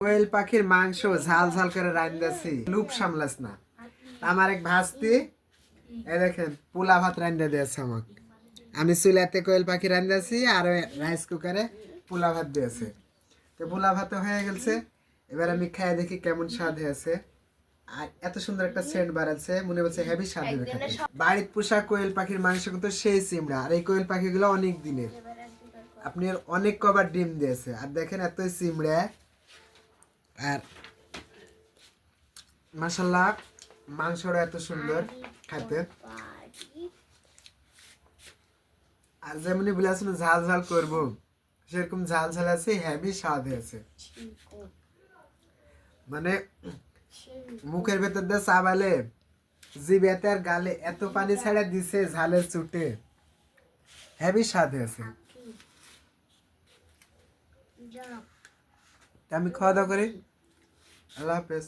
কোয়েল পাখির মাংস ঝাল ঝাল করে রান্দাছি, লুপ সামলাস না। আমার এক ভাস্তি এই দেখেন পোলা ভাত রান্দা দিয়েছে আমাকে। আমি চুলাতে কোয়েল পাখি রান্দাছি আর রাইস কুকারে পোলা ভাত দিয়েছে। তো পোলা ভাত হয়ে গেছে, এবার আমি খাই দেখি কেমন স্বাদ হয়েছে। আর এত সুন্দর একটা সেন্ট বাড়াচ্ছে, মনে হচ্ছে হেভি স্বাদ হবে খেতে। বাড়ির পোষা কোয়েল পাখির মাংস কিন্তু সেই চিমড়া, আর এই কোয়েল পাখিগুলো অনেক দিনের, আপনি অনেক কবার ডিম দিয়েছে। আর দেখেন এতই চিমড়া, আর মাশাল্লাহ মাংসটা এত সুন্দর খাইতে। আর যেমনি বলেছিল ঝাল ঝাল করবো, সেরকম ঝাল ঝাল আছে, হেভি স্বাদ হয়েছে। মানে মুখের ভেতর দিয়ে চাবালে জিভেতে আর গালে এত পানি ছাড়া দিছে ঝালের চুটে, হেভি স্বাদ হয়েছে। আমি খাওয়া দাওয়া করি, আল্লাহ হাফেজ।